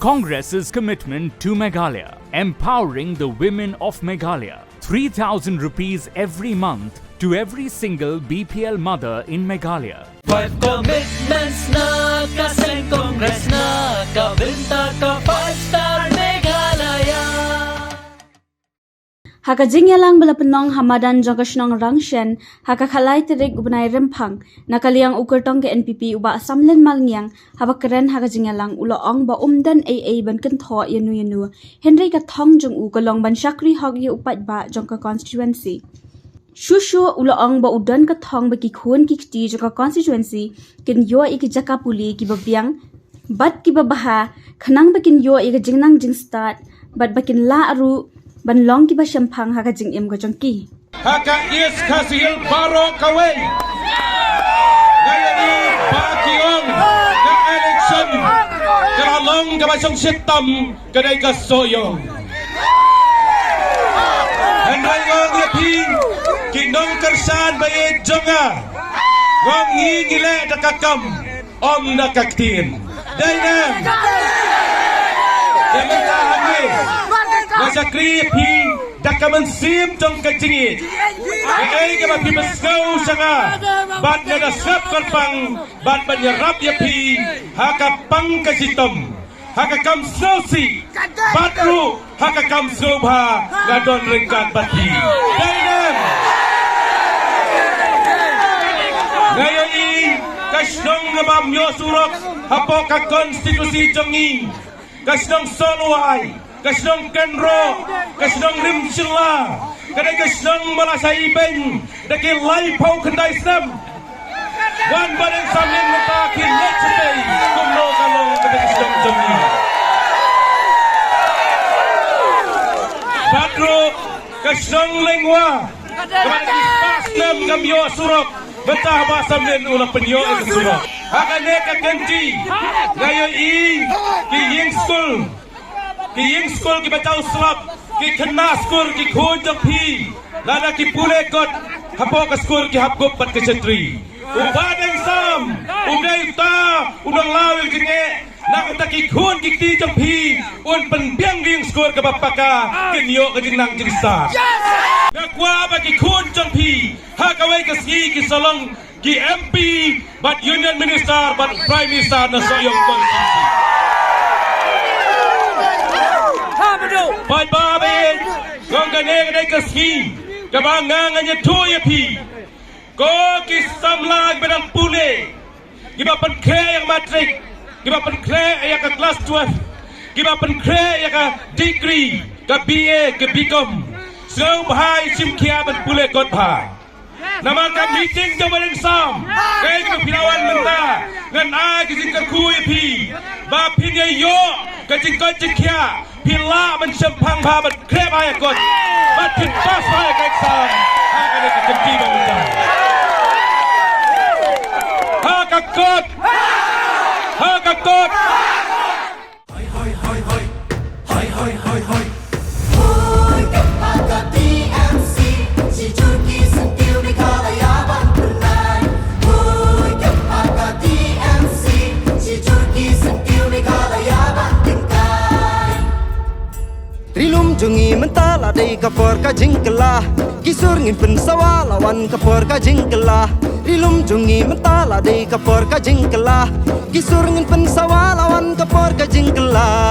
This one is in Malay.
Congress's commitment to Meghalaya, empowering the women of Meghalaya. 3,000 rupees every month to every single BPL mother in Meghalaya. 5 commitments na kasing Congress na kabinta ka 5-star Meghalaya. Hakajingya lang balapanong hamadan jongkasnong rangshen hakakhalai terik ubnai rempang nakaliang ukertong ke NPP uba samlen malngiang habakren hakajingya lang uloong ba umdan AA ban kentho yanu Henry ka thong jong u kolong ban shakri hogye upat ba jongka constituency Shushu uloong ba udan ka thong ba ki khon ki kti jongka constituency kin yo ik jaka puli ki babiang bat ki babaha khanang ba kin yo ik jingnang jing start bat bakin la aru ban long ki ba shampang haka jing im go jongki haka is kasil baro kaway gaya ni bakiong ka election karalong ka ba siyang sitam kaday ka soyo hanay ngong yaping kinong karsan baye jonga ngong ngingile nakakam om nakaktin daynam Dementahani Nasa kripi Dakaman sim tong kajingit Ay ka mapimaskaw siya nga Ba't nga nasap karpang Ba't ba niya rap yapi Haka pang kasitom Haka kamsosi Batru Haka kamsobha Nga doon ringkat bati Dainam Ngayon Kasnong nabamyo surok Hapo ka konstitusi jonging Kasnong soluay, kasnong kenro, kasnong rimsila, kadang kasnong malasay ibeng, daki laipaw kanday sem. Wan bareng samin matakin lechete, kumno kalong kadang kasnong jami. Badro, kasnong lengwa, kadang ispasnem kamyo surok, betah ba samin ulang penyo ke surok. Hakane ka ganti ngayon ki ying school ki bataw slap ki khana school ki khoj phi lada ki pule kot hapo ka school ki hapgop pat ka chatri ubadeng sam ubdai ta udang lawil ki nge nakata ki khon ki ti jong phi un pan biang ying school ka bapaka kinyo ka jinang jinsa nakwa ba ki khon jong phi ha kawai ka ski ki salong ki MP, but Union Minister, but Prime Minister na sa iyong konstitusi. Pai babin, kung ganyan ay kasi, kabangangan niya tuya pi, ko kisamlag benang pule, gibapan kre yang matrik, gibapan kre yang ka class 12, gibapan kre yang ka degree, ka BA, ka BCom, so bahay simkia ban pule kot bahay. Nama ka meeting jam bareng sam kay ka pinawan menta ngan a kising ka kuy pi ba pinya yo ka jing ka jikya pila man sempang ba bat krep ay kot bat pin pas ay ka sam ha ka ka kenti ba menta ha ka kot hoy hoy hoy hoy hoy hoy hoy hoy Jungi mentala day kapor ka jingkela Kisur ngin pensawa lawan kapor ka jingkela Rilum jungi mentala day kapor ka jingkela Kisur ngin pensawa lawan kapor ka jingkela